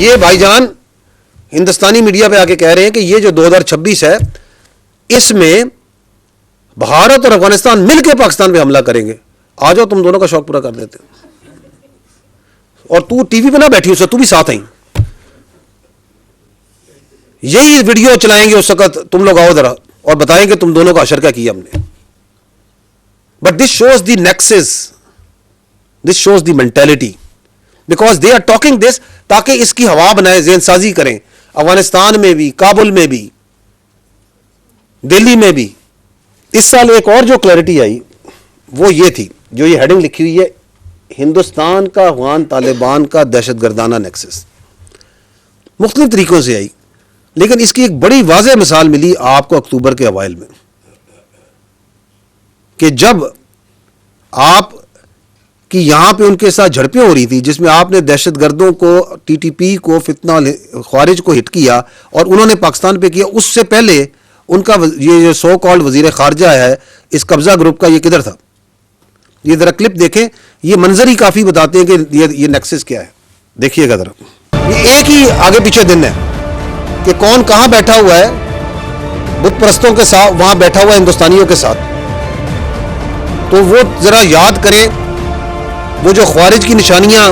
یہ بھائی جان ہندوستانی میڈیا پہ آ کے کہہ رہے ہیں کہ یہ جو 2026 ہے اس میں بھارت اور افغانستان مل کے پاکستان پہ حملہ کریں گے. آ جاؤ تم دونوں کا شوق پورا کر دیتے ہیں. اور تو ٹی وی پہ نہ بیٹھی اس سے تو بھی ساتھ آئی, یہی ویڈیو چلائیں گے اس وقت تم لوگ آؤ ذرا اور بتائیں کہ تم دونوں کا اشر کیا کیا ہم نے. But this shows the nexus, this shows the mentality, because they are talking this تاکہ اس کی ہوا بنائے, ذہن سازی کریں افغانستان میں بھی, کابل میں بھی, دلی میں بھی. اس سال ایک اور جو کلیئرٹی آئی وہ یہ تھی, جو یہ ہیڈنگ لکھی ہوئی ہے, ہندوستان کا افغان طالبان کا دہشت گردانہ نیکسس. مختلف طریقوں سے آئی, لیکن اس کی ایک بڑی واضح مثال ملی آپ کو اکتوبر کے اوائل میں, کہ جب آپ کی یہاں پہ ان کے ساتھ جھڑپیں ہو رہی تھی جس میں آپ نے دہشت گردوں کو, ٹی ٹی پی کو, فتنہ خوارج کو ہٹ کیا اور انہوں نے پاکستان پہ کیا. اس سے پہلے ان کا یہ جو سو کالڈ وزیر خارجہ ہے اس قبضہ گروپ کا, یہ کدھر تھا؟ یہ ذرا کلپ دیکھیں, یہ منظر ہی کافی بتاتے ہیں کہ یہ نیکسس کیا ہے. دیکھیے گا ذرا, یہ ایک ہی آگے پیچھے دن ہے کہ کون کہاں بیٹھا ہوا ہے, بت پرستوں کے ساتھ وہاں بیٹھا ہوا ہے ہندوستانیوں کے ساتھ. تو وہ ذرا یاد کریں وہ جو خوارج کی نشانیاں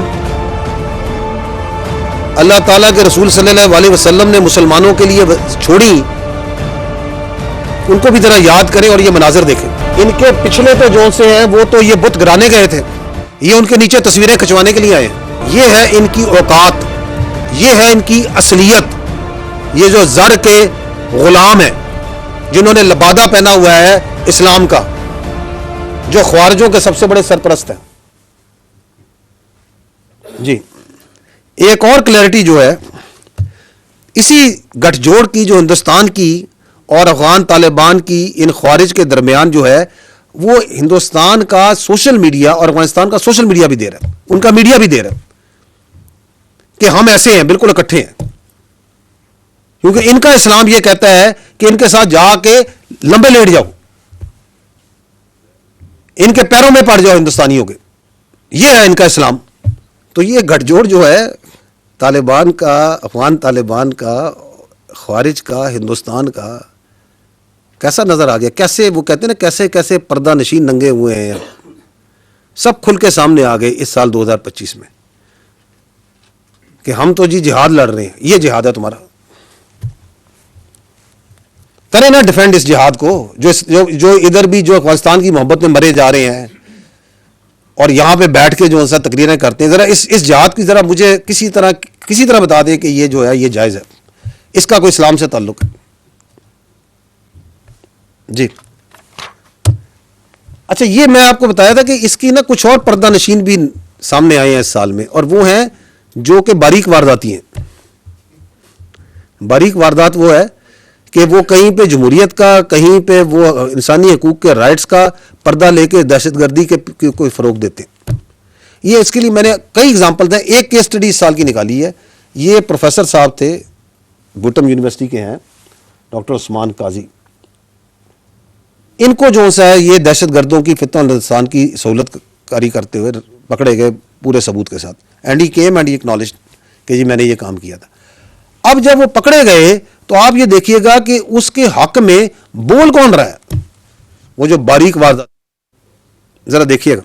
اللہ تعالیٰ کے رسول صلی اللہ علیہ وسلم نے مسلمانوں کے لیے چھوڑی, ان کو بھی ذرا یاد کریں اور یہ مناظر دیکھیں. ان کے پچھلے تو جو سے ہیں وہ تو یہ بت گرانے گئے تھے, یہ ان کے نیچے تصویریں کھنچوانے کے لیے آئے. یہ ہے ان کی اوقات, یہ ہے ان کی اصلیت. یہ جو زر کے غلام ہیں جنہوں نے لبادہ پہنا ہوا ہے اسلام کا, جو خوارجوں کے سب سے بڑے سرپرست ہیں. جی ایک اور کلیئرٹی جو ہے اسی گٹھ جوڑ کی, جو ہندوستان کی اور افغان طالبان کی ان خوارج کے درمیان جو ہے, وہ ہندوستان کا سوشل میڈیا اور افغانستان کا سوشل میڈیا بھی دے رہا ہے, ان کا میڈیا بھی دے رہا ہے کہ ہم ایسے ہیں, بالکل اکٹھے ہیں. کیونکہ ان کا اسلام یہ کہتا ہے کہ ان کے ساتھ جا کے لمبے لیٹ جاؤ, ان کے پیروں میں پڑ جاؤ ہندوستانیوں کے, یہ ہے ان کا اسلام. تو یہ گٹھ جوڑ جو ہے طالبان کا, افغان طالبان کا, خوارج کا, ہندوستان کا, کیسا نظر آ گیا. کیسے وہ کہتے ہیں نا, کیسے کیسے پردہ نشین ننگے ہوئے ہیں, سب کھل کے سامنے آ گئے اس سال 2025 میں کہ ہم تو جی جہاد لڑ رہے ہیں. یہ جہاد ہے تمہارا, کریں نا ڈیفینڈ اس جہاد کو. جو ادھر بھی جو افغانستان کی محبت میں مرے جا رہے ہیں اور یہاں پہ بیٹھ کے جو تقریریں کرتے ہیں, ذرا اس جہاد کی ذرا مجھے کسی طرح بتا دیں کہ یہ جو ہے یہ جائز ہے, اس کا کوئی اسلام سے تعلق ہے. جی اچھا, یہ میں آپ کو بتایا تھا کہ اس کی نا کچھ اور پردہ نشین بھی سامنے آئے ہیں اس سال میں, اور وہ ہیں جو کہ باریک وارداتی ہیں. باریک واردات وہ ہے کہ وہ کہیں پہ جمہوریت کا, کہیں پہ وہ انسانی حقوق کے رائٹس کا پردہ لے کے دہشت گردی کے کوئی فروغ دیتے ہیں. یہ اس کے لیے میں نے کئی ایگزامپل دیں. ایک کیس اسٹڈی اس سال کی نکالی ہے, یہ پروفیسر صاحب تھے, بھوٹم یونیورسٹی کے ہیں, ڈاکٹر عثمان قاضی. ان کو جو سا ہے یہ دہشت گردوں کی فتنہ ہندوستان کی سہولت کاری کرتے ہوئے پکڑے گئے پورے ثبوت کے ساتھ, and he came and he acknowledged کہ جی میں نے یہ کام کیا تھا. اب جب وہ پکڑے گئے تو آپ یہ دیکھیے گا کہ اس کے حق میں بول کون رہا ہے, وہ جو باریک واردات. ذرا دیکھیے گا,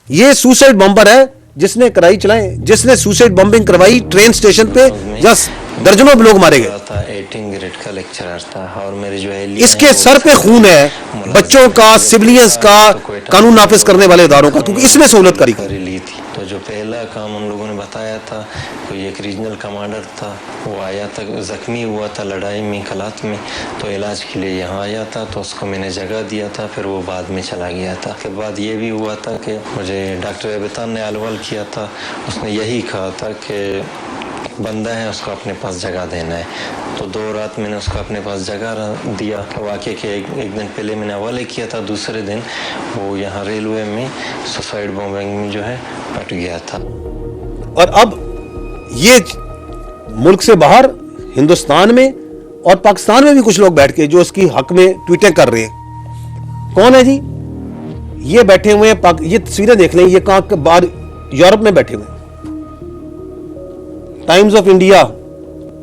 یہ سوسائڈ بمبر ہے جس نے کرائی چلائیں, جس نے سوسائڈ بمبنگ کروائی ٹرین سٹیشن پہ, جس درجنوں لوگ مارے گئے. 18 گریڈ کا لیکچرر تھا اور میری جو اس کے سر پہ خون ہے بچوں کا, سولینس کا, قانون نافذ کرنے والے اداروں کا, کیونکہ اس میں سہولت کاری لی تھی. تو جو پہلا کام ان لوگوں نے بتایا تھا, کوئی ایک ریجنل کمانڈر تھا, وہ آیا تھا, زخمی ہوا تھا لڑائی میں کلات میں, تو علاج کے لیے یہاں آیا تھا, تو اس کو میں نے جگہ دیا تھا, پھر وہ بعد میں چلا گیا تھا. کے بعد یہ بھی ہوا تھا کہ مجھے ڈاکٹر ابتان نے الول کیا تھا, اس نے یہی کہا تھا کہ بندہ ہے اس کو اپنے پاس جگہ دینا ہے. تو 2 رات میں نے اس کو اپنے پاس جگہ دیا. واقعہ کہ ایک دن پہلے میں نے حوالے کیا تھا, دوسرے دن وہ یہاں ریلوے میں سوسائڈ بمبنگ میں جو ہے پٹ گیا تھا. اور اب یہ ملک سے باہر ہندوستان میں اور پاکستان میں بھی کچھ لوگ بیٹھ کے جو اس کی حق میں ٹویٹیں کر رہے ہیں. کون ہے جی؟ یہ بیٹھے ہوئے ہیں, یہ تصویریں دیکھ لیں, یہ کہاں باہر یورپ میں بیٹھے ہوئے ہیں. ٹائمز آف انڈیا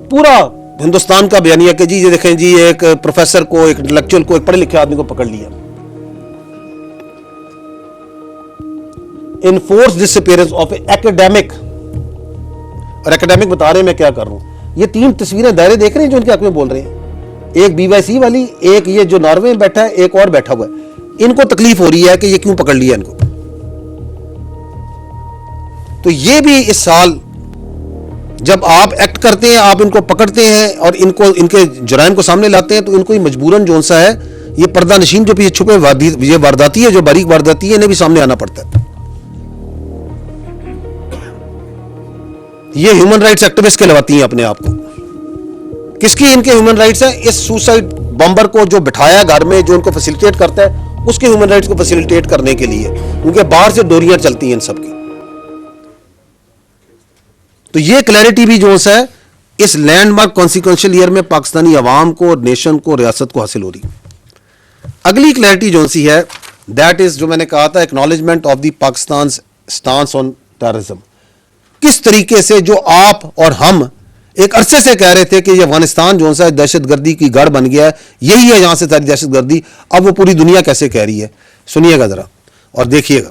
پورا ہندوستان کا بیانیہ کہ جی یہ دیکھیں جی ایک پروفیسر کو ایک انٹلیکچوئل کو ایک پڑھے لکھے آدمی کو پکڑ لیا. انفورس ڈسپیئرنس آف اے ایکیڈیمک. اور ایکیڈیمک بتا رہے ہیں میں کیا کر رہا ہوں. یہ 3 تصویریں دائرے دیکھ رہے ہیں جو ان کے حق میں بول رہے ہیں. ایک BYC والی, ایک یہ جو ناروے میں بیٹھا ہے, ایک اور بیٹھا ہوا ہے. ان کو تکلیف ہو رہی ہے کہ یہ کیوں پکڑ لیا ان کو. تو یہ بھی اس سال جب آپ ایکٹ کرتے ہیں, آپ ان کو پکڑتے ہیں اور ان کے جرائم کو سامنے لاتے ہیں, تو ان کو مجبوراً جو سا ہے یہ پردہ نشین جو پیچھے چھپے یہ وارداتی ہے, جو باریک وارداتی ہے, انہیں بھی سامنے آنا پڑتا ہے. یہ ہیومن رائٹس ایکٹیوسٹ کہلواتی ہیں اپنے آپ کو. کس کی ان کے ہیومن رائٹس ہیں؟ اس سوسائڈ بمبر کو جو بٹھایا گھر میں, جو ان کو فیسیلیٹیٹ کرتا ہے, اس کے ہیومن رائٹس کو فیسیلیٹیٹ کرنے کے لیے, کیونکہ باہر سے ڈوریاں چلتی ہیں ان سب کی. تو یہ کلیئرٹی بھی جو ہے اس لینڈ مارک کانسیکوینشل ایئر میں پاکستانی عوام کو, نیشن کو, ریاست کو حاصل ہو رہی. اگلی کلیئرٹی جو سی ہے دیٹ از جو میں نے کہا تھا acknowledgement of the Pakistan stance on terrorism. کس طریقے سے جو آپ اور ہم ایک عرصے سے کہہ رہے تھے کہ یہ افغانستان جو ہے دہشت گردی کی گڑھ بن گیا ہے, یہی ہے یہاں سے ساری دہشت گردی, اب وہ پوری دنیا کیسے کہہ رہی ہے. سنیے گا ذرا اور دیکھیے گا.